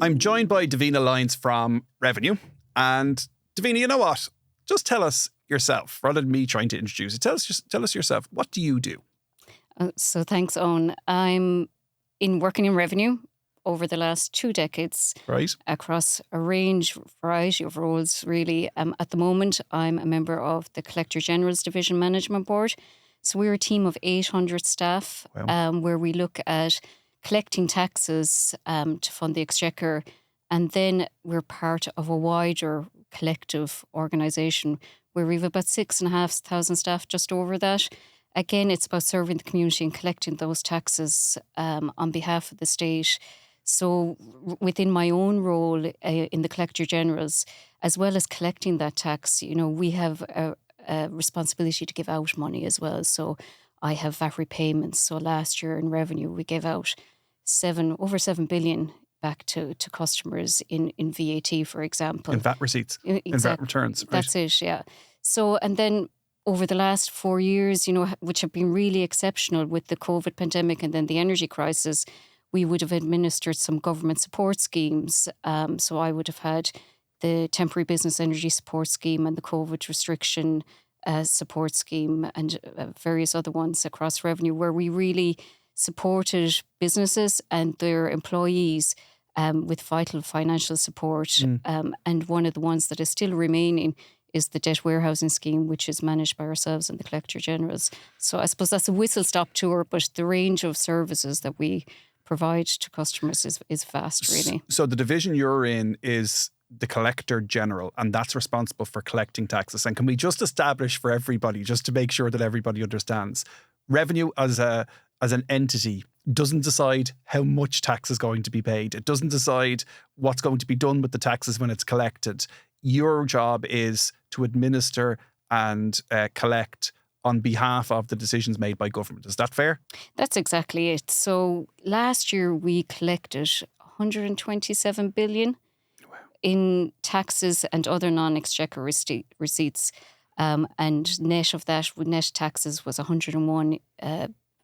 I'm joined by Davena Lyons from Revenue. And Davena, you know what? Just tell us yourself, rather than me trying to introduce you. Tell us yourself. What do you do? So thanks, Owen. I'm working in revenue over the last 2 decades, Right. across a variety of roles, really. At the moment, I'm a member of the Collector General's Division Management Board. So we're a team of 800 staff, Wow. where we look at collecting taxes to fund the Exchequer. And then we're part of a wider collective organisation where we've about 6,500 staff, just over that. Again, it's about serving the community and collecting those taxes on behalf of the state. So within my own role in the Collector Generals, as well as collecting that tax, we have a responsibility to give out money as well. So I have VAT repayments. So last year in revenue, we gave out over 7 billion back to customers in VAT, for example. In VAT receipts, in VAT returns. Right. That's it, yeah. So, and then over the last 4 years, which have been really exceptional with the COVID pandemic and then the energy crisis, we would have administered some government support schemes. So I would have had the Temporary Business Energy Support Scheme and the COVID Restriction Support Scheme and various other ones across revenue, where we really supported businesses and their employees with vital financial support. And one of the ones that is still remaining is the debt warehousing scheme, which is managed by ourselves and the Collector Generals. So I suppose that's a whistle-stop tour, but the range of services that we provide to customers is vast, really. So the division you're in is the Collector General, and that's responsible for collecting taxes. And can we just establish for everybody, just to make sure that everybody understands, Revenue as an entity doesn't decide how much tax is going to be paid. It doesn't decide what's going to be done with the taxes when it's collected. Your job is to administer and collect on behalf of the decisions made by government. Is that fair? That's exactly it. So last year we collected 127 billion in taxes and other non-exchequer receipts. And net of that, net taxes was 101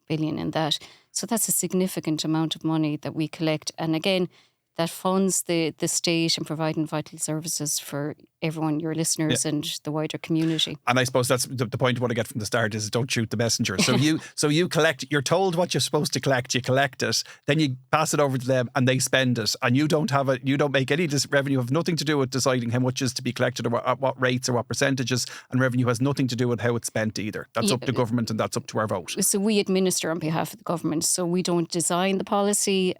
billion in that. So that's a significant amount of money that we collect. And again, that funds the state and providing vital services for everyone, your listeners, and the wider community. And I suppose that's the point I want to get from the start is don't shoot the messenger. So you collect, you're told what you're supposed to collect, you collect it, then you pass it over to them and they spend it. And you don't make any revenue, have nothing to do with deciding how much is to be collected or at what rates or what percentages. And revenue has nothing to do with how it's spent either. That's up to government and that's up to our vote. So we administer on behalf of the government. So we don't design the policy.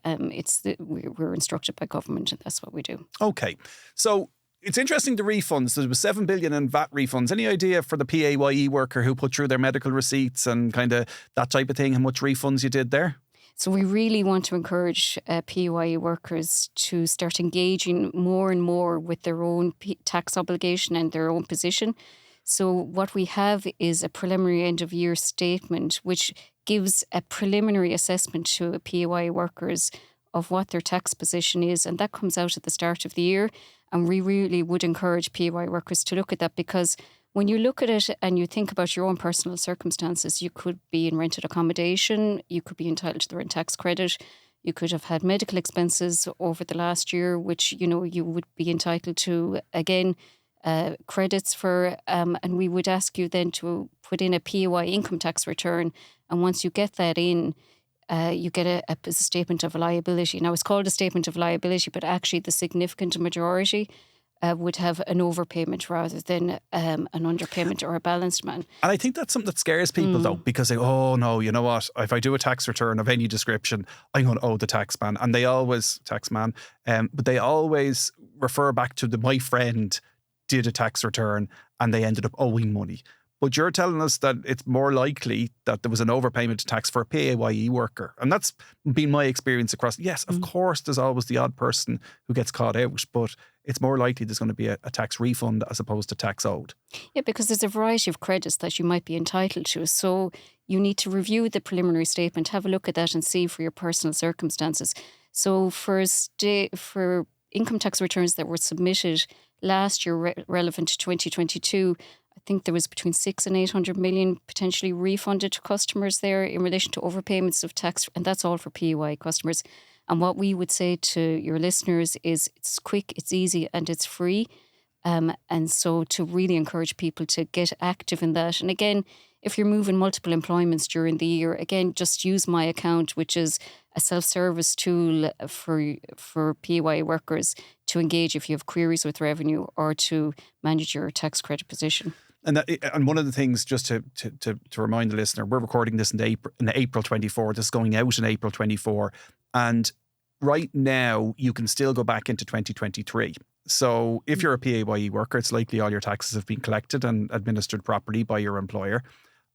We're instructed by government, and that's what we do. Okay. So it's interesting, the refunds. There was 7 billion in VAT refunds. Any idea for the PAYE worker who put through their medical receipts and kind of that type of thing, how much refunds you did there? So we really want to encourage PAYE workers to start engaging more and more with their own tax obligation and their own position. So what we have is a preliminary end-of-year statement, which gives a preliminary assessment to PAYE workers of what their tax position is, and that comes out at the start of the year. And we really would encourage PAYE workers to look at that, because when you look at it and you think about your own personal circumstances, you could be in rented accommodation, you could be entitled to the rent tax credit, you could have had medical expenses over the last year, which you would be entitled to, again, credits for, and we would ask you then to put in a PAYE income tax return. And once you get that in, you get a statement of liability. Now, it's called a statement of liability, but actually the significant majority would have an overpayment rather than an underpayment or a balanced man. And I think that's something that scares people though, because they, oh no, you know what? If I do a tax return of any description, I'm going to owe the tax man. And they always, but they always refer back to my friend did a tax return and they ended up owing money. But you're telling us that it's more likely that there was an overpayment tax for a PAYE worker. And that's been my experience across. Yes, of course, there's always the odd person who gets caught out, but it's more likely there's going to be a tax refund as opposed to tax owed. Yeah, because there's a variety of credits that you might be entitled to. So you need to review the preliminary statement, have a look at that and see for your personal circumstances. So for income tax returns that were submitted last year relevant to 2022, I think there was between 600 and 800 million potentially refunded to customers there in relation to overpayments of tax, and that's all for PAYE customers. And what we would say to your listeners is it's quick, it's easy, and it's free. And so to really encourage people to get active in that. And again, if you're moving multiple employments during the year, again, just use My Account, which is a self-service tool for PAYE workers to engage if you have queries with revenue or to manage your tax credit position. And one of the things, just to remind the listener, we're recording this in April 24. This is going out in April 24. And right now, you can still go back into 2023. So if you're a PAYE worker, it's likely all your taxes have been collected and administered properly by your employer.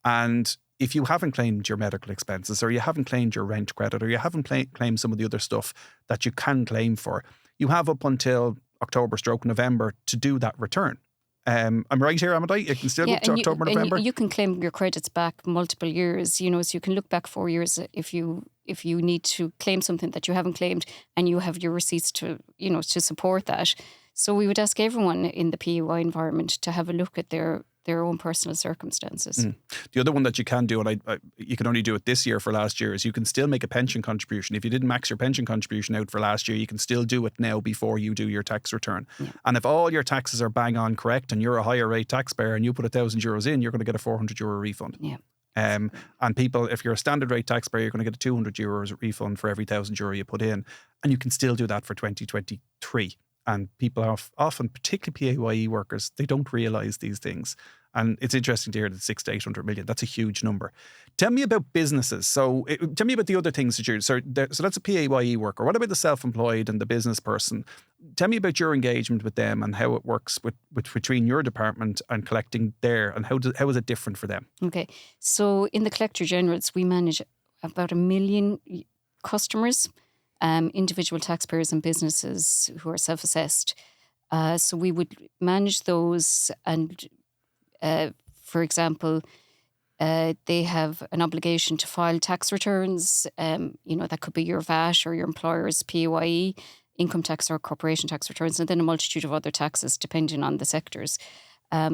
And if you haven't claimed your medical expenses, or you haven't claimed your rent credit, or you haven't claimed some of the other stuff that you can claim for, you have up until October/November to do that return. I'm right here, am I? You can still go up to October, November. And you can claim your credits back multiple years. So you can look back 4 years if you need to claim something that you haven't claimed, and you have your receipts to support that. So we would ask everyone in the PAYE environment to have a look at their own personal circumstances. The other one that you can do, and you can only do it this year for last year, is you can still make a pension contribution. If you didn't max your pension contribution out for last year, you can still do it now before you do your tax return. Yeah. And if all your taxes are bang on correct and you're a higher rate taxpayer and you put €1,000 in, you're going to get a €400 refund. Yeah. And people, if you're a standard rate taxpayer, you're going to get a €200 refund for every €1,000 you put in. And you can still do that for 2023. And people often, particularly PAYE workers, they don't realise these things. And it's interesting to hear that 600 to 800 million, that's a huge number. Tell me about businesses. So tell me about the other things that you're... So that's a PAYE worker. What about the self-employed and the business person? Tell me about your engagement with them and how it works between your department and collecting there, and how is it different for them? Okay. So in the Collector Generals, we manage about 1 million customers, individual taxpayers and businesses who are self-assessed. So we would manage those, and for example, they have an obligation to file tax returns. That could be your VAT or your employer's PAYE, income tax or corporation tax returns, and then a multitude of other taxes depending on the sectors.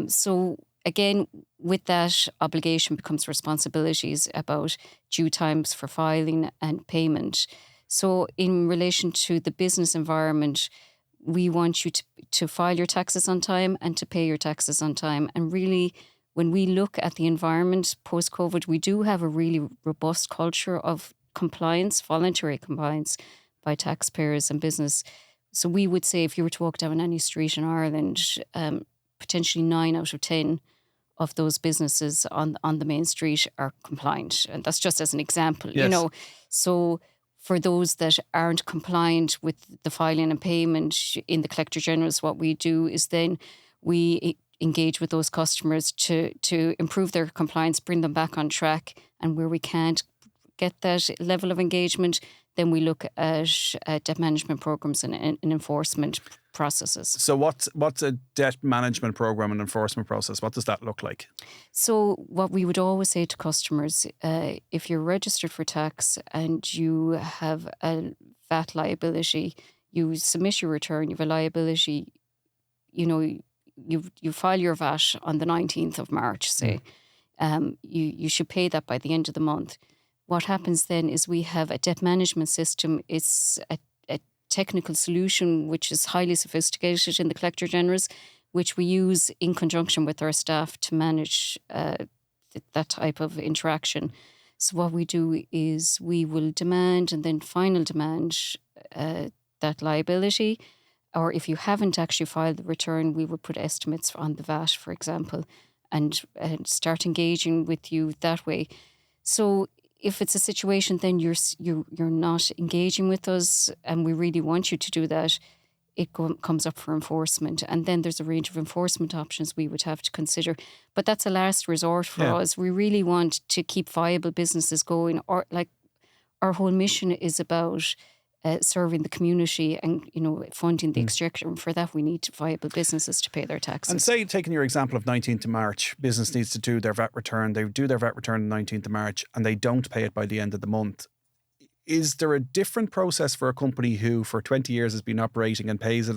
So again, with that, obligation becomes responsibilities about due times for filing and payment. So in relation to the business environment, we want you to file your taxes on time and to pay your taxes on time. And really, when we look at the environment post-COVID, we do have a really robust culture of compliance, voluntary compliance by taxpayers and business. So we would say if you were to walk down any street in Ireland, potentially 9 out of 10 of those businesses on the main street are compliant. And that's just as an example, Yes. So for those that aren't compliant with the filing and payment in the Collector Generals, what we do is then we engage with those customers to improve their compliance, bring them back on track. And where we can't get that level of engagement, then we look at debt management programs and enforcement processes. So what's a debt management program and enforcement process? What does that look like? So what we would always say to customers, if you're registered for tax and you have a VAT liability, you submit your return, you have a liability, you file your VAT on the 19th of March, say. You should pay that by the end of the month. What happens then is we have a debt management system. It's a technical solution which is highly sophisticated in the Collector Generals, which we use in conjunction with our staff to manage that type of interaction. So what we do is we will demand and then final demand that liability. Or if you haven't actually filed the return, we will put estimates on the VAT, for example, and start engaging with you that way. So if it's a situation then you're not engaging with us and we really want you to do that, it comes up for enforcement. And then there's a range of enforcement options we would have to consider. But that's a last resort for us. We really want to keep viable businesses going. Or like our whole mission is about serving the community and funding the exchequer. And for that, we need viable businesses to pay their taxes. And say, taking your example of 19th of March, business needs to do their VAT return. They do their VAT return on 19th of March and they don't pay it by the end of the month. Is there a different process for a company who for 20 years has been operating and pays it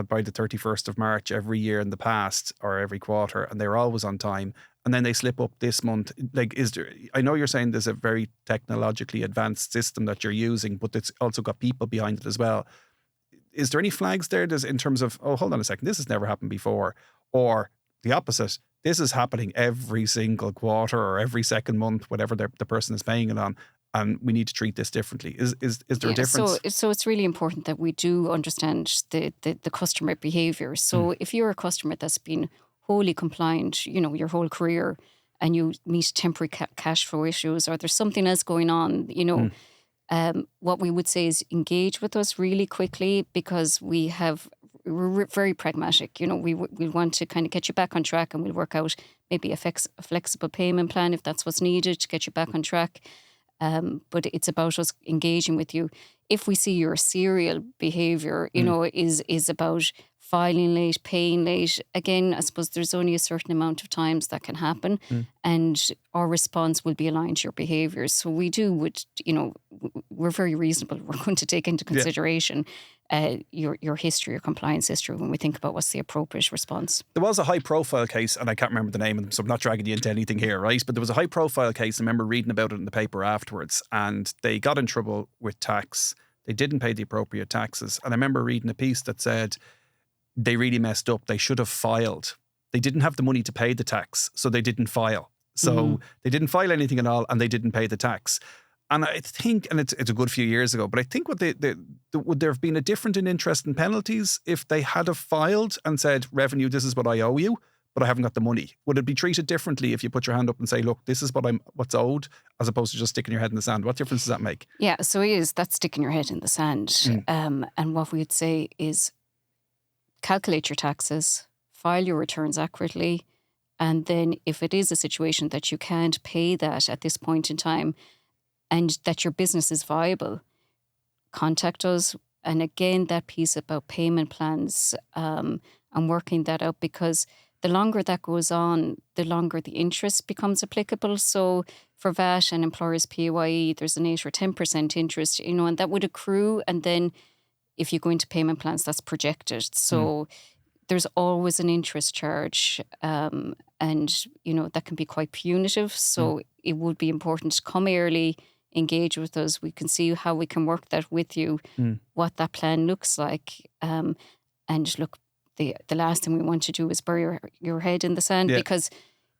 by the 31st of March every year in the past or every quarter, and they're always on time, and then they slip up this month. Like, is there, I know you're saying there's a very technologically advanced system that you're using, but it's also got people behind it as well. Is there any flags there in terms of, oh, hold on a second, this has never happened before? Or the opposite, this is happening every single quarter or every second month, whatever the person is paying it on, and we need to treat this differently. Is there a difference? So it's really important that we do understand the customer behaviour. So if you're a customer that's been wholly compliant, your whole career, and you meet temporary cash flow issues, or there's something else going on, what we would say is engage with us really quickly, because we're very pragmatic. We want to kind of get you back on track, and we'll work out maybe a flexible payment plan if that's what's needed to get you back on track. But it's about us engaging with you. If we see your serial behaviour, is about filing late, paying late, again, I suppose there's only a certain amount of times that can happen, and our response will be aligned to your behaviours. So we're very reasonable. We're going to take into consideration your history, your compliance history, when we think about what's the appropriate response. There was a high profile case, and I can't remember the name of them, so I'm not dragging you into anything here, right? But there was a high profile case. I remember reading about it in the paper afterwards, and they got in trouble with tax. They didn't pay the appropriate taxes. And I remember reading a piece that said they really messed up. They should have filed. They didn't have the money to pay the tax, so they didn't file. So they didn't file anything at all, and they didn't pay the tax. And I think, and it's a good few years ago, but I think would there have been a difference in interest and penalties if they had have filed and said, revenue, this is what I owe you, but I haven't got the money? Would it be treated differently if you put your hand up and say, look, this is what's owed, as opposed to just sticking your head in the sand? What difference does that make? Yeah, so that's sticking your head in the sand. And what we would say is calculate your taxes, file your returns accurately, and then if it is a situation that you can't pay that at this point in time, and that your business is viable, contact us. And again, that piece about payment plans and working that out, because the longer that goes on, the longer the interest becomes applicable. So for VAT and employers' PAYE, there's an 8 or 10% interest, and that would accrue. And then if you go into payment plans, that's projected. So there's always an interest charge, and that can be quite punitive. So it would be important to come early, engage with us. We can see how we can work that with you, what that plan looks like. And look, the last thing we want to do is bury your head in the sand, because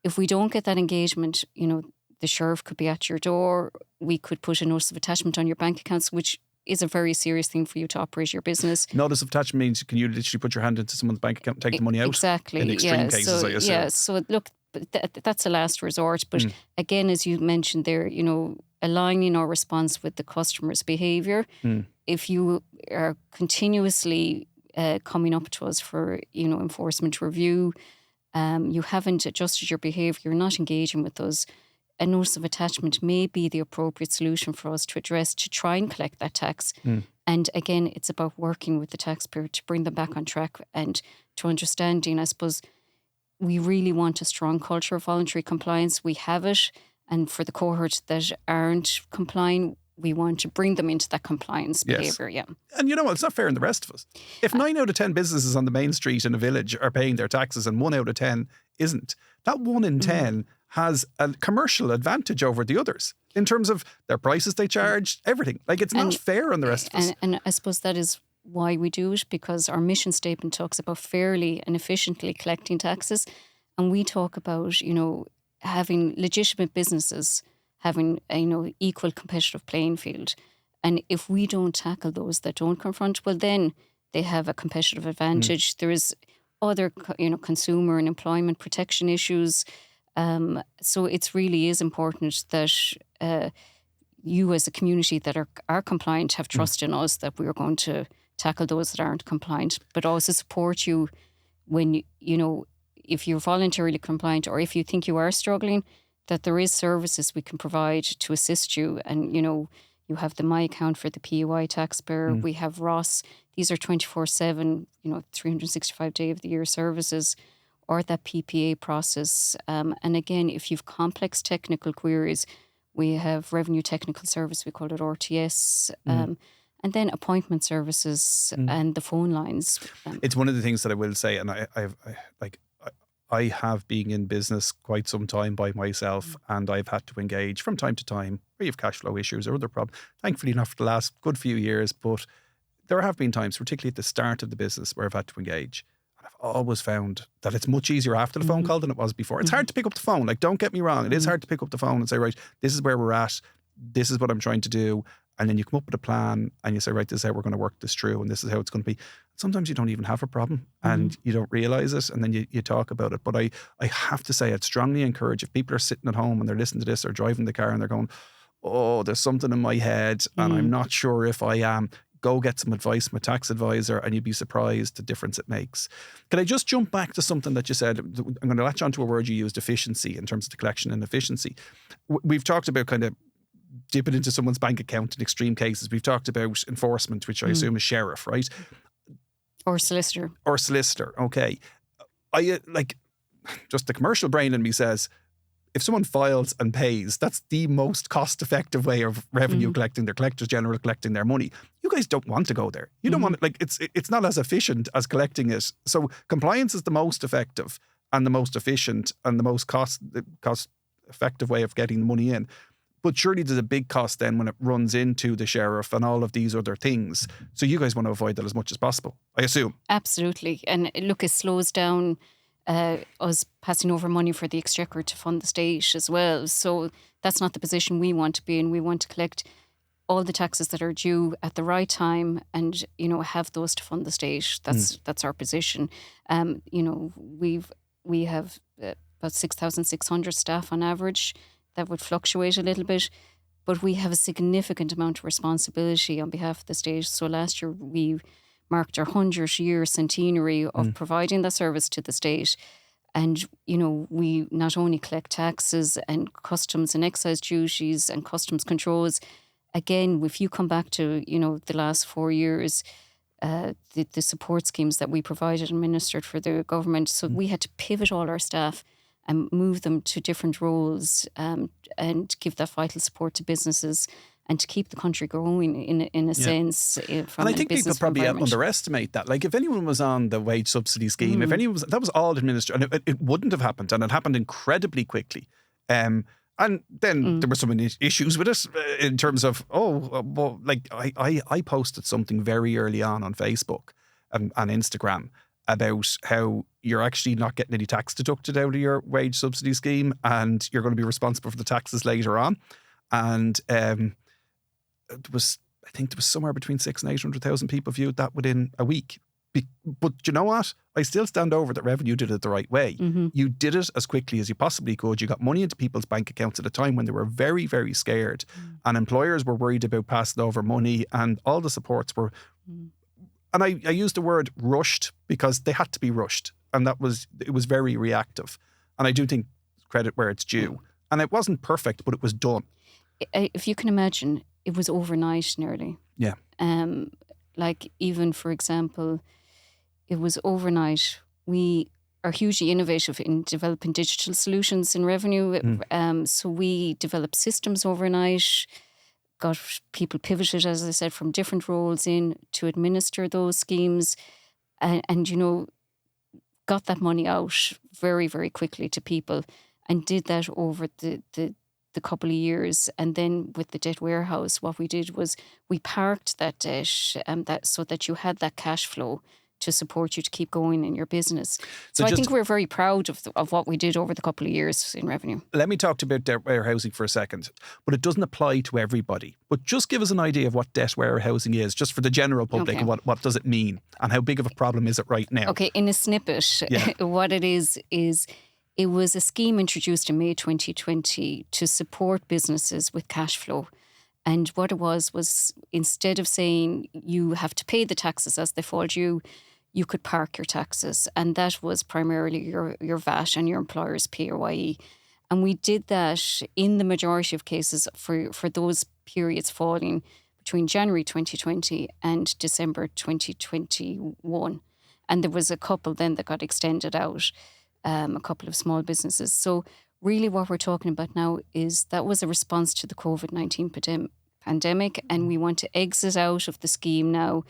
if we don't get that engagement, the sheriff could be at your door. We could put a notice of attachment on your bank accounts, which is a very serious thing for you to operate your business. Notice of attachment means can you literally put your hand into someone's bank account and take the money out? Exactly. In extreme cases, I assume. Yeah, so look, that's a last resort. But again, as you mentioned there, aligning our response with the customer's behaviour. If you are continuously coming up to us for, enforcement review, you haven't adjusted your behaviour, you're not engaging with us, a notice of attachment may be the appropriate solution for us to address, to try and collect that tax. And again, it's about working with the taxpayer to bring them back on track and to understanding, I suppose, we really want a strong culture of voluntary compliance. We have it. And for the cohort that aren't complying, we want to bring them into that compliance behaviour, And it's not fair on the rest of us. If 9 out of 10 businesses on the main street in a village are paying their taxes and 1 out of 10 isn't, that 1 in 10 has a commercial advantage over the others in terms of their prices they charge, everything. Like, it's not fair on the rest of us. And I suppose that is why we do it, because our mission statement talks about fairly and efficiently collecting taxes. And we talk about, having legitimate businesses having equal competitive playing field. And if we don't tackle those that don't confront, well, then they have a competitive advantage. There is other, consumer and employment protection issues. So it really is important that you as a community that are compliant have trust in us that we are going to tackle those that aren't compliant, but also support you when, if you're voluntarily compliant or if you think you are struggling, that there is services we can provide to assist you. And, you have the My Account for the PAYE taxpayer. We have Ross. These are 24/7, 365 day of the year services, or that PPA process. And again, if you've complex technical queries, we have Revenue Technical Service, we call it RTS. And then appointment services and the phone lines. It's one of the things that I will say, and I have been in business quite some time by myself, and I've had to engage from time to time where you have cash flow issues or other problems. Thankfully not for the last good few years, but there have been times, particularly at the start of the business, where I've had to engage. And I've always found that it's much easier after the phone call than it was before. It's hard to pick up the phone. Like, don't get me wrong. It is hard to pick up the phone and say, right, this is where we're at. This is what I'm trying to do. And then you come up with a plan and you say, right, this is how we're going to work this through and this is how it's going to be. Sometimes you don't even have a problem and you don't realize it, and then you talk about it. But I have to say, I'd strongly encourage, if people are sitting at home and they're listening to this or driving the car and they're going, oh, there's something in my head and I'm not sure if I am, go get some advice from a tax advisor and you'd be surprised the difference it makes. Can I just jump back to something that you said? I'm going to latch onto a word you used, efficiency, in terms of the collection and efficiency. We've talked about kind of dipping into someone's bank account in extreme cases. We've talked about enforcement, which I assume is sheriff, right? Or solicitor. Or solicitor, okay. I like, just the commercial brain in me says, if someone files and pays, that's the most cost-effective way of revenue collecting, their collectors general collecting their money. You guys don't want to go there. You don't want it, like, it's not as efficient as collecting it. So compliance is the most effective and the most efficient and the most cost-effective way of getting the money in. But surely there's a big cost then when it runs into the sheriff and all of these other things. So you guys want to avoid that as much as possible, I assume. Absolutely. And look, it slows down us passing over money for the exchequer to fund the state as well. So that's not the position we want to be in. We want to collect all the taxes that are due at the right time and, you know, have those to fund the state. That's our position. You know, we have about 6,600 staff on average. That would fluctuate a little bit, but we have a significant amount of responsibility on behalf of the state. So last year we marked our 100-year centenary of providing that service to the state. And, you know, we not only collect taxes and customs and excise duties and customs controls. Again, if you come back to, you know, the last 4 years, the support schemes that we provided and administered for the government. So we had to pivot all our staff and move them to different roles and give that vital support to businesses and to keep the country growing in a sense. From and I think people probably underestimate that. Like, if anyone was on the wage subsidy scheme, if anyone was, that was all administered, and it wouldn't have happened, and it happened incredibly quickly. And then there were some issues with it in terms of, well, like I posted something very early on Facebook and Instagram about how you're actually not getting any tax deducted out of your wage subsidy scheme and you're going to be responsible for the taxes later on. And I think there was somewhere between 600,000 and 800,000 people viewed that within a week. But you know what? I still stand over that Revenue did it the right way. You did it as quickly as you possibly could. You got money into people's bank accounts at a time when they were very, very scared. And employers were worried about passing over money, and all the supports were... And I use the word rushed because they had to be rushed. And it was very reactive. And I do think credit where it's due. And it wasn't perfect, but it was done. If you can imagine, it was overnight nearly. Yeah. Like, even, for example, it was overnight. We are hugely innovative in developing digital solutions in Revenue. So we developed systems overnight, got people pivoted, as I said, from different roles in to administer those schemes and you know, got that money out very, very quickly to people and did that over the couple of years. And then with the debt warehouse, what we did was we parked that debt so that you had that cash flow to support you to keep going in your business. So I think we're very proud of what we did over the couple of years in Revenue. Let me talk about debt warehousing for a second, but it doesn't apply to everybody. But just give us an idea of what debt warehousing is, just for the general public, and what does it mean and how big of a problem is it right now? Okay, in a snippet, what it is it was a scheme introduced in May 2020 to support businesses with cash flow. And what it was instead of saying you have to pay the taxes as they fall due, you could park your taxes. And that was primarily your VAT and your employer's PAYE. And we did that in the majority of cases for those periods falling between January 2020 and December 2021. And there was a couple then that got extended out, a couple of small businesses. So really what we're talking about now is that was a response to the COVID-19 pandemic, and we want to exit out of the scheme now,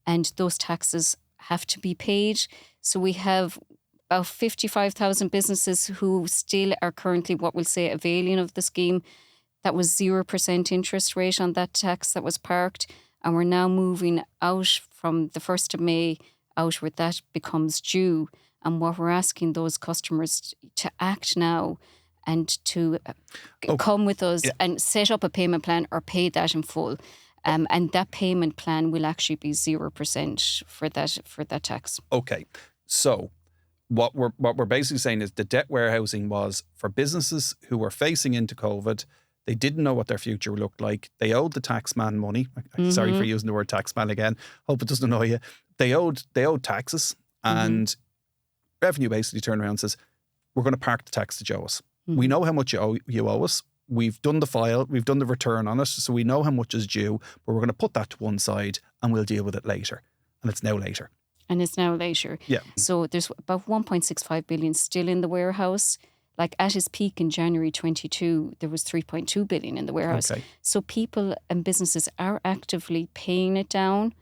and those taxes have to be paid. So we have about 55,000 businesses who still are currently what we'll say availing of the scheme. That was 0% interest rate on that tax that was parked. And we're now moving out from the 1st of May out where that becomes due. And what we're asking those customers to act now and to come with us and set up a payment plan or pay that in full. And that payment plan will actually be 0% for that tax. Okay. So what we're basically saying is the debt warehousing was for businesses who were facing into COVID. They didn't know what their future looked like. They owed the taxman money. Sorry for using the word taxman again. Hope it doesn't annoy you. They owed taxes, and revenue basically turned around and says, we're going to park the tax that you owe us. We know how much you owe us. We've done the file. We've done the return on it. So we know how much is due, but we're going to put that to one side and we'll deal with it later. And it's now later. Yeah. So there's about 1.65 billion still in the warehouse. Like at its peak in January 22, there was 3.2 billion in the warehouse. Okay. So people and businesses are actively paying it down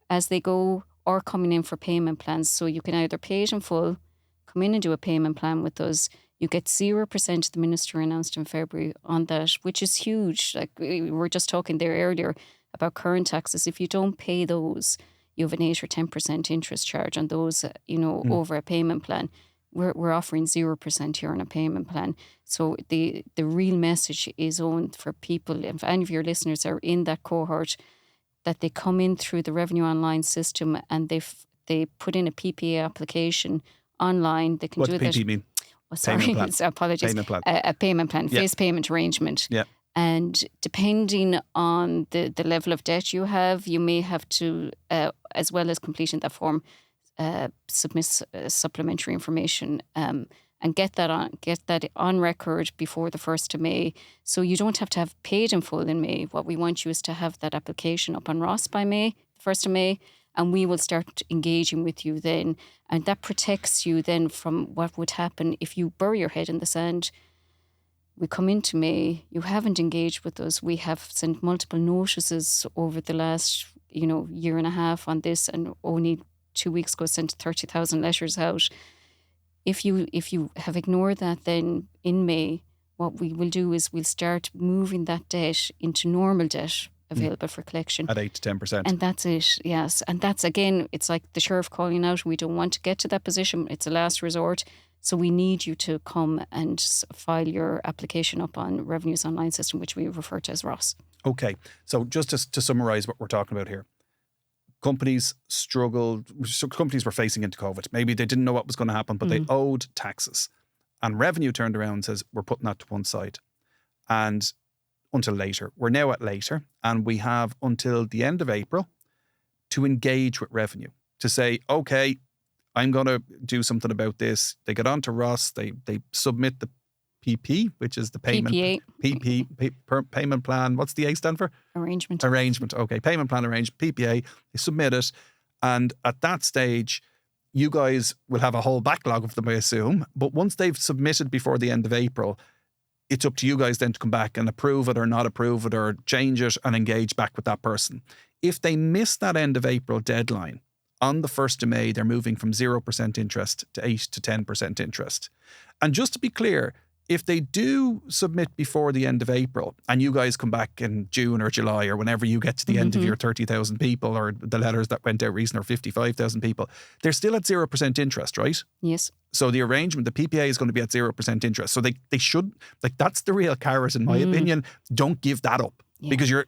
as they go or coming in for payment plans. So you can either pay it in full, come in and do a payment plan with us. You get 0%, the minister announced in February on that, which is huge. Like we were just talking there earlier about current taxes. If you don't pay those, you have an 8 or 10% interest charge on those, over a payment plan. We're offering 0% here on a payment plan. So the real message is on for people, if any of your listeners are in that cohort, that they come in through the Revenue Online system and they put in a PPA application online. They can do that. What does PPA mean? Oh, sorry, payment plan. Apologies. Payment plan. A payment plan, phase payment arrangement. Yeah. And depending on the level of debt you have, you may have to, as well as completing that form, submit supplementary information and get that on record before the 1st of May. So you don't have to have paid in full in May. What we want you is to have that application up on Ross by May, the 1st of May, and we will start engaging with you then. And that protects you then from what would happen if you bury your head in the sand. We come into May, you haven't engaged with us. We have sent multiple notices over the last, year and a half on this, and only 2 weeks ago sent 30,000 letters out. If you have ignored that, then in May, what we will do is we'll start moving that debt into normal debt available for collection. At 8 to 10%. And that's it, yes. And that's, again, it's like the sheriff calling out. We don't want to get to that position. It's a last resort. So we need you to come and file your application up on Revenue's online system, which we refer to as Ross. Okay. So just to summarise what we're talking about here. Companies struggled. Companies were facing into COVID. Maybe they didn't know what was going to happen, but they owed taxes. And Revenue turned around and says, we're putting that to one side. And until later. We're now at later. And we have until the end of April to engage with Revenue. To say, okay, I'm going to do something about this. They get on to Ross. They submit the PP, which is the payment. Payment plan. What's the A stand for? Arrangement. Okay. Payment plan arrangement, PPA. They submit it. And at that stage, you guys will have a whole backlog of them, I assume. But once they've submitted before the end of April, it's up to you guys then to come back and approve it or not approve it or change it and engage back with that person. If they miss that end of April deadline, on the 1st of May, they're moving from 0% interest to 8 to 10% interest. And just to be clear, if they do submit before the end of April and you guys come back in June or July or whenever you get to the end of your 30,000 people or the letters that went out recently or 55,000 people, they're still at 0% interest, right? Yes. So the arrangement, the PPA is going to be at 0% interest. So they should, that's the real carrot in my opinion. Don't give that up because you're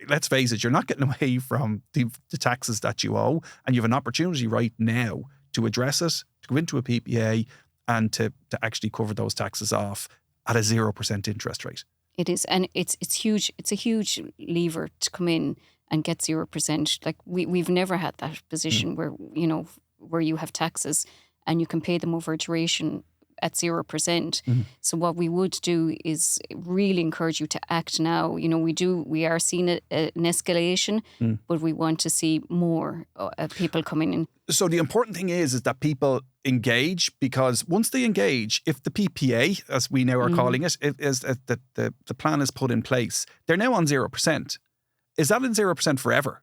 let's face it, you're not getting away from the taxes that you owe, and you have an opportunity right now to address it, to go into a PPA and to actually cover those taxes off at a 0% interest rate. It is, and it's huge. It's a huge lever to come in and get 0%. Like we've never had that position where you have taxes and you can pay them over a duration at 0%. So what we would do is really encourage you to act now. We are seeing an escalation, but we want to see more people coming in. So the important thing is that people engage, because once they engage, if the PPA, as we now are calling it, is the plan is put in place, they're now on 0%. Is that in 0% forever?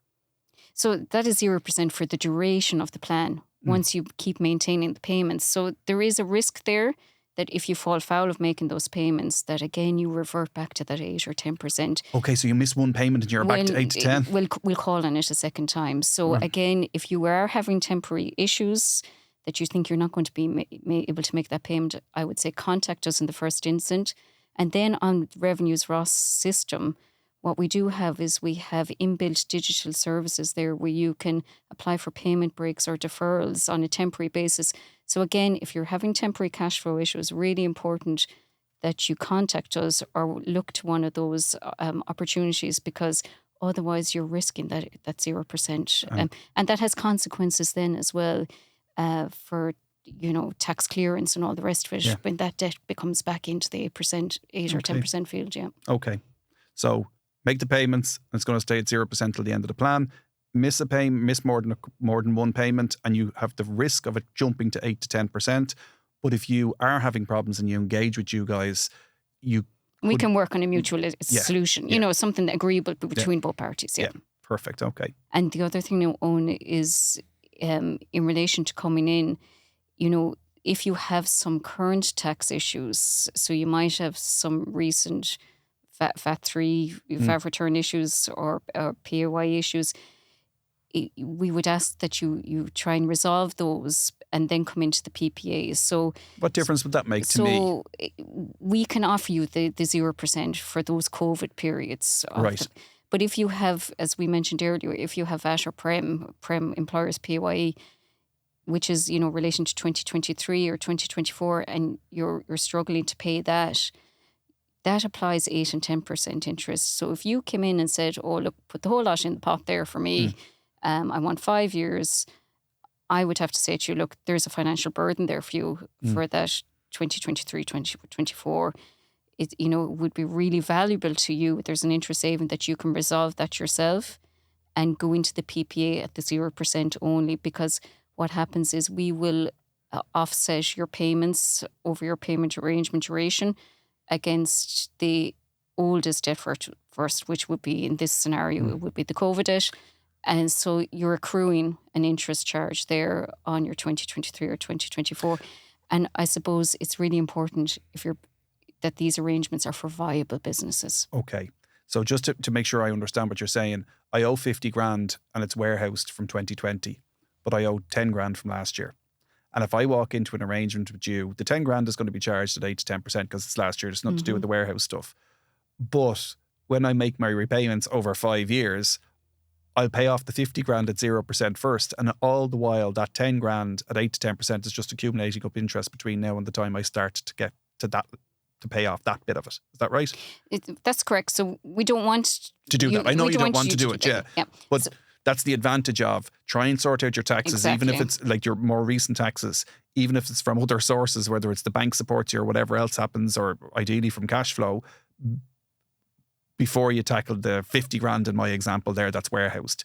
So that is 0% for the duration of the plan. once you keep maintaining the payments. So there is a risk there that if you fall foul of making those payments, that again you revert back to that 8 or 10%. Okay, so you miss one payment and you're back to 8 to 10? We'll call on it a second time. So again, if you are having temporary issues that you think you're not going to be able to make that payment, I would say contact us in the first instant. And then on Revenue's Ross system, what we do have is we have inbuilt digital services there where you can apply for payment breaks or deferrals on a temporary basis. So again, if you're having temporary cash flow issues, really important that you contact us or look to one of those opportunities, because otherwise you're risking that 0%. And that has consequences then as well for tax clearance and all the rest of it when that debt becomes back into the 8 or 10% field. Yeah. Okay. So make the payments, and it's going to stay at 0% till the end of the plan. Miss more than one payment, and you have the risk of it jumping to 8 to 10%. But if you are having problems and you engage with you guys, we can work on a mutual solution. Something agreeable between both parties. Yeah. Perfect. Okay. And the other thing now, Owen, is in relation to coming in, if you have some current tax issues, so you might have some recent VAT3, VAT return issues or PAYE issues, we would ask that you try and resolve those and then come into the PPAs. So what difference would that make to me? So we can offer you the 0% for those COVID periods. Right. But if you have, as we mentioned earlier, if you have VAT or Prem employers PAYE, which is, relation to 2023 or 2024, and you're struggling to pay that applies 8 and 10% interest. So if you came in and said, oh, look, put the whole lot in the pot there for me, I want 5 years, I would have to say to you, look, there's a financial burden there for you for that 2023, 2024. It would be really valuable to you. There's an interest saving that you can resolve that yourself and go into the PPA at the 0% only, because what happens is we will offset your payments over your payment arrangement duration against the oldest debt first, which would be, in this scenario, it would be the COVID debt. And so you're accruing an interest charge there on your 2023 or 2024. And I suppose it's really important that these arrangements are for viable businesses. Okay. So just to make sure I understand what you're saying, I owe 50 grand and it's warehoused from 2020, but I owe 10 grand from last year. And if I walk into an arrangement with you, the 10 grand is going to be charged at 8 to 10% because it's last year. It's nothing to do with the warehouse stuff. But when I make my repayments over 5 years, I'll pay off the 50 grand at 0% first. And all the while, that 10 grand at 8 to 10% is just accumulating up interest between now and the time I start to get to that, to pay off that bit of it. Is that right? That's correct. So we don't want to do that. I know you don't want to do it, yeah. But that's the advantage of try and sort out your taxes, even if it's like your more recent taxes, even if it's from other sources, whether it's the bank supports you or whatever else happens, or ideally from cash flow, before you tackle the 50 grand in my example there that's warehoused.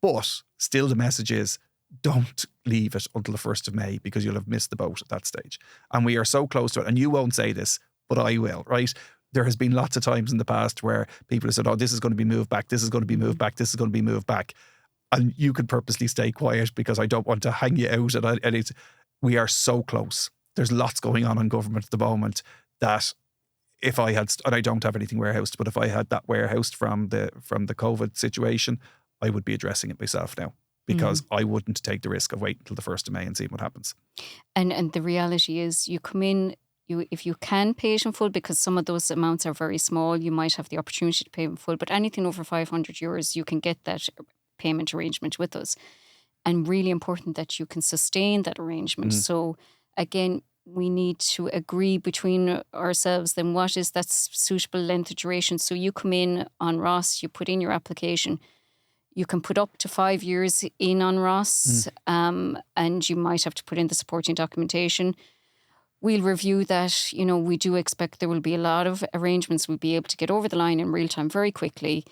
But still the message is, don't leave it until the 1st of May because you'll have missed the boat at that stage. And we are so close to it. And you won't say this, but I will, right? There has been lots of times in the past where people have said, oh, this is going to be moved back, this is going to be moved back, this is going to be moved back. And you could purposely stay quiet because I don't want to hang you out. And we are so close. There's lots going on in government at the moment that if I had, and I don't have anything warehoused, but if I had that warehoused from the COVID situation, I would be addressing it myself now because I wouldn't take the risk of waiting until the 1st of May and seeing what happens. And the reality is you come in, if you can pay it in full, because some of those amounts are very small, you might have the opportunity to pay in full, but anything over 500 euros, you can get that payment arrangement with us. And really important that you can sustain that arrangement. So again, we need to agree between ourselves then what is that suitable length of duration. So you come in on Ross, you put in your application, you can put up to 5 years in on Ross, and you might have to put in the supporting documentation. We'll review that. We do expect there will be a lot of arrangements we'll be able to get over the line in real time very quickly.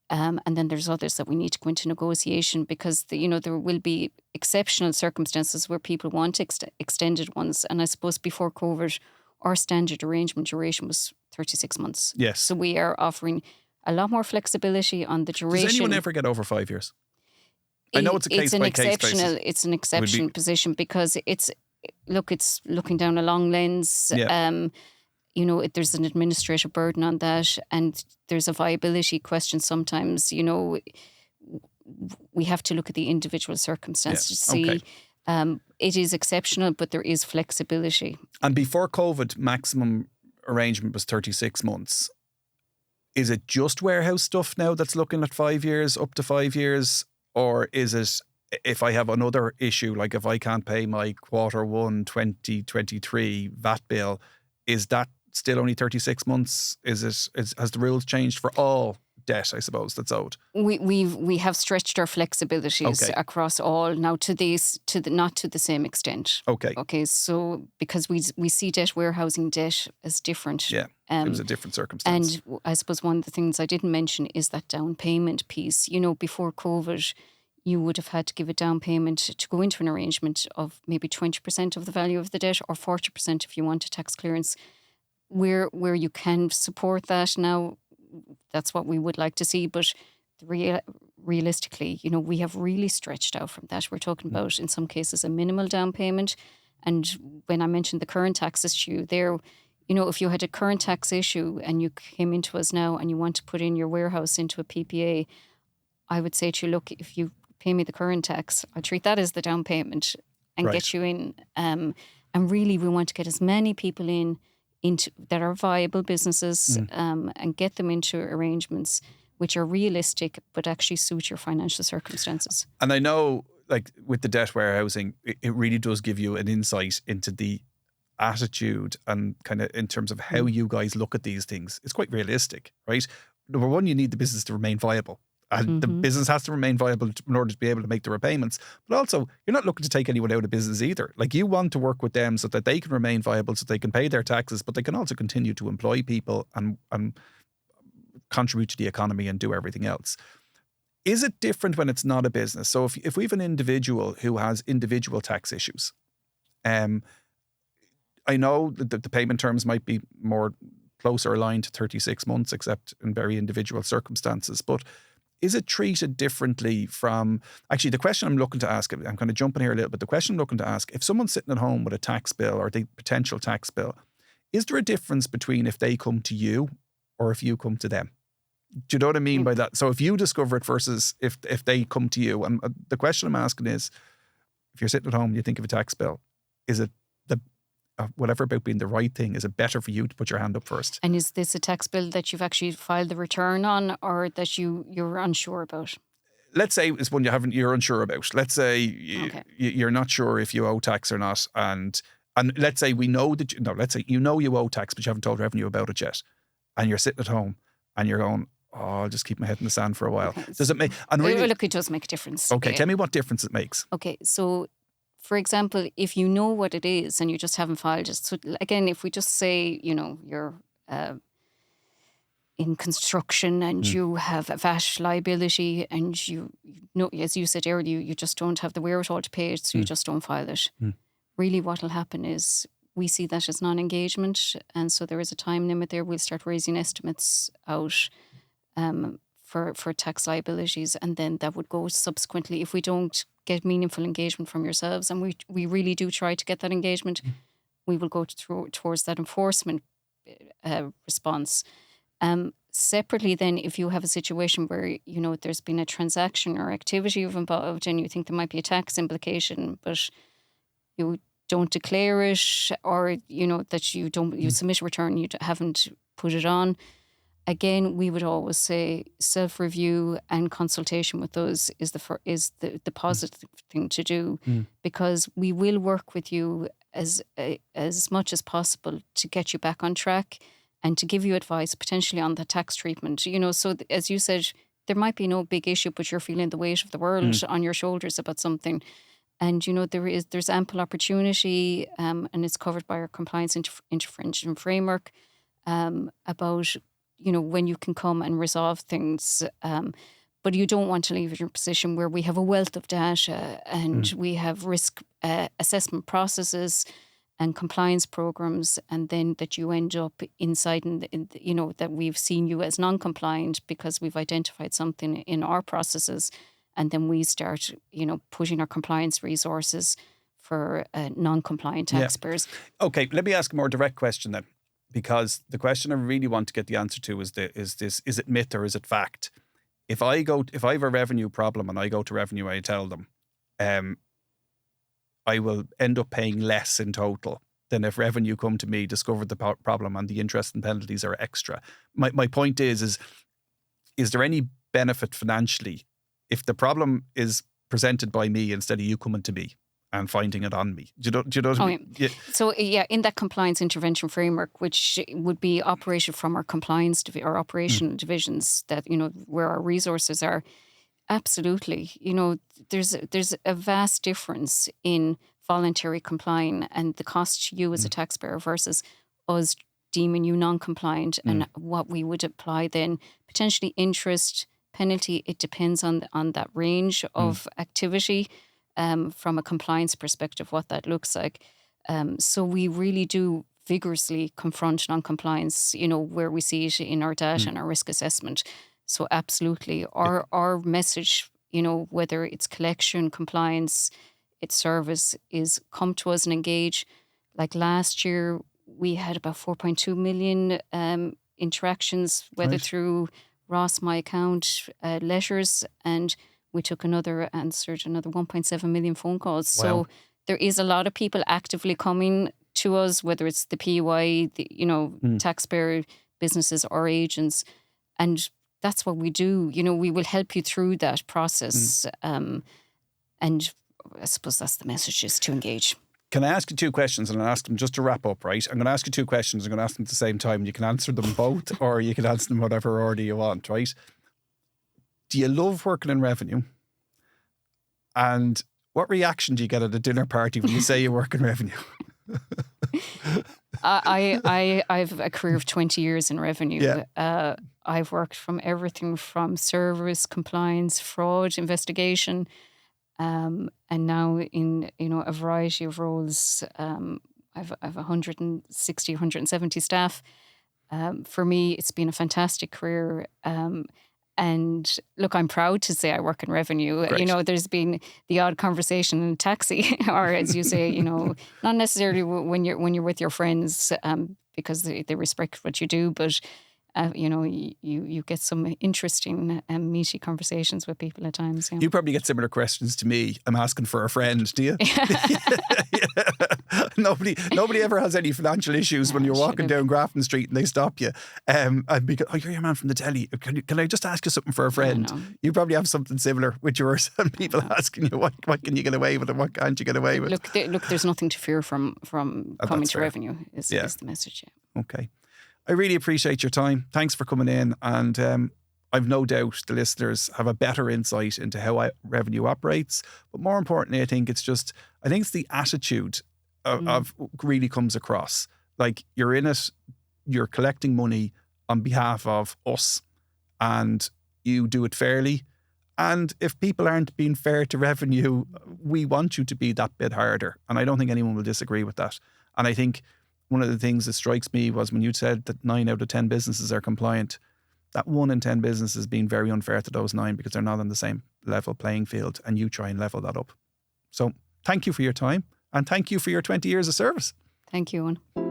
And then there's others that we need to go into negotiation because, there will be exceptional circumstances where people want extended ones. And I suppose before COVID, our standard arrangement duration was 36 months. Yes. So we are offering a lot more flexibility on the duration. Does anyone ever get over 5 years? I know it's a case by case basis. It's an exceptional position because it's looking down a long lens. Yeah. There's an administrative burden on that, and there's a viability question sometimes. We have to look at the individual circumstances to see. Okay. It is exceptional, but there is flexibility. And before COVID, maximum arrangement was 36 months. Is it just warehouse stuff now that's looking at 5 years, up to 5 years? Or is it, if I have another issue, like if I can't pay my Q1 2023 VAT bill, is that still only 36 months? Has the rules changed for all debt, I suppose, that's owed? We have stretched our flexibilities across all now not to the same extent. Okay. So because we see debt warehousing debt as different. Yeah. It was a different circumstance. And I suppose one of the things I didn't mention is that down payment piece. Before COVID, you would have had to give a down payment to go into an arrangement of maybe 20% of the value of the debt, or 40% if you want a tax clearance. Where you can support that now, that's what we would like to see. But realistically, we have really stretched out from that. We're talking about, in some cases, a minimal down payment. And when I mentioned the current tax issue there, if you had a current tax issue and you came into us now and you want to put in your warehouse into a PPA, I would say to you, look, if you pay me the current tax, I'll treat that as the down payment and get you in. And really, we want to get as many people into that are viable businesses and get them into arrangements which are realistic but actually suit your financial circumstances. And I know, like with the debt warehousing, it really does give you an insight into the attitude and kind of in terms of how you guys look at these things. It's quite realistic, right? Number one, you need the business to remain viable. And the business has to remain viable in order to be able to make the repayments. But also, you're not looking to take anyone out of business either. Like, you want to work with them so that they can remain viable, so they can pay their taxes, but they can also continue to employ people and contribute to the economy and do everything else. Is it different when it's not a business? So if we have an individual who has individual tax issues, I know that the payment terms might be more closer aligned to 36 months, except in very individual circumstances. But is it treated differently from... Actually, the question I'm looking to ask, I'm kind of jumping here a little bit. The question I'm looking to ask, if someone's sitting at home with a tax bill or the potential tax bill, is there a difference between if they come to you or if you come to them? Do you know what I mean by that? So if you discover it versus if they come to you. And the question I'm asking is, if you're sitting at home and you think of a tax bill, is it whatever about being the right thing, is it better for you to put your hand up first? And is this a tax bill that you've actually filed the return on, or that you're unsure about? Let's say it's one you're unsure about. Let's say you're not sure if you owe tax or not, and let's say let's say you owe tax, but you haven't told revenue about it yet, and you're sitting at home and you're going, I'll just keep my head in the sand for a while. Okay. Does it make? And really, look, it does make a difference. Okay, tell me what difference it makes. Okay, so, for example, if you know what it is and you just haven't filed it. So again, if we just say, you're in construction and you have a VAT liability and you know, as you said earlier, you just don't have the wherewithal to pay it, so you just don't file it. Really what will happen is we see that as non-engagement, and so there is a time limit there. We'll start raising estimates out for tax liabilities, and then that would go subsequently. If we don't get meaningful engagement from yourselves, and we really do try to get that engagement, we will go towards that enforcement response. Separately then, if you have a situation where, there's been a transaction or activity involved and you think there might be a tax implication, but you don't declare it, or, that you submit a return, you haven't put it on. Again, we would always say self-review and consultation with those is the positive thing to do, because we will work with you as much as possible to get you back on track and to give you advice potentially on the tax treatment. So as you said, there might be no big issue, but you're feeling the weight of the world on your shoulders about something. And, there's ample opportunity, and it's covered by our compliance intervention framework about when you can come and resolve things. But you don't want to leave in your position where we have a wealth of data and we have risk assessment processes and compliance programs, and then that you end up inside that we've seen you as non-compliant because we've identified something in our processes, and then we start, putting our compliance resources for non-compliant taxpayers. Okay, let me ask a more direct question then, because the question I really want to get the answer to is it myth or is it fact? If I have a revenue problem and I go to revenue, I tell them, I will end up paying less in total than if revenue come to me, discover the problem, and the interest and penalties are extra. My point is there any benefit financially if the problem is presented by me instead of you coming to me and finding it on me? Do you know what I mean? Yeah. So, in that compliance intervention framework, which would be operated from our compliance or operational divisions, that, where our resources are, absolutely. There's a vast difference in voluntary complying and the cost to you as a taxpayer versus us deeming you non-compliant and what we would apply then, potentially interest, penalty. It depends on that range of activity. From a compliance perspective, what that looks like. So we really do vigorously confront non-compliance, where we see it in our data and our risk assessment. So absolutely, our message, whether it's collection, compliance, its service, is come to us and engage. Like last year, we had about 4.2 million interactions, whether through Ross My Account letters, and we answered another 1.7 million phone calls. Wow. So there is a lot of people actively coming to us, whether it's the PAYE, taxpayer businesses or agents. And that's what we do. We will help you through that process. And I suppose that's the message, is to engage. Can I ask you two questions, and I'll ask them just to wrap up, right? I'm going to ask you two questions. I'm going to ask them at the same time. You can answer them both or you can answer them whatever order you want, right? Do you love working in revenue? And what reaction do you get at a dinner party when you say you work in revenue? I've a career of 20 years in revenue. Yeah. I've worked from everything from service, compliance, fraud, investigation, and now in a variety of roles. I've 160, 170 staff. For me, it's been a fantastic career. And look, I'm proud to say I work in revenue. Great. There's been the odd conversation in a taxi, or as you say, not necessarily when you're with your friends, because they respect what you do, but you get some interesting and meaty conversations with people at times. You probably get similar questions to me. I'm asking for a friend, do you? Nobody ever has any financial issues when you're walking down Grafton Street and they stop you. And you're your man from the telly. Can I just ask you something for a friend? You probably have something similar with yours, and people asking you what can you get away with and what can't you get away with. Look, there's nothing to fear from coming to revenue. Is the message. Yeah. Okay. I really appreciate your time. Thanks for coming in. And I've no doubt the listeners have a better insight into how revenue operates. But more importantly, I think it's the attitude of really comes across. Like, you're in it, you're collecting money on behalf of us, and you do it fairly. And if people aren't being fair to revenue, we want you to be that bit harder. And I don't think anyone will disagree with that. And I think one of the things that strikes me was when you said that 9 out of 10 businesses are compliant, that 1 in 10 businesses being very unfair to those 9 because they're not on the same level playing field, and you try and level that up. So thank you for your time, and thank you for your 20 years of service. Thank you, Eoin.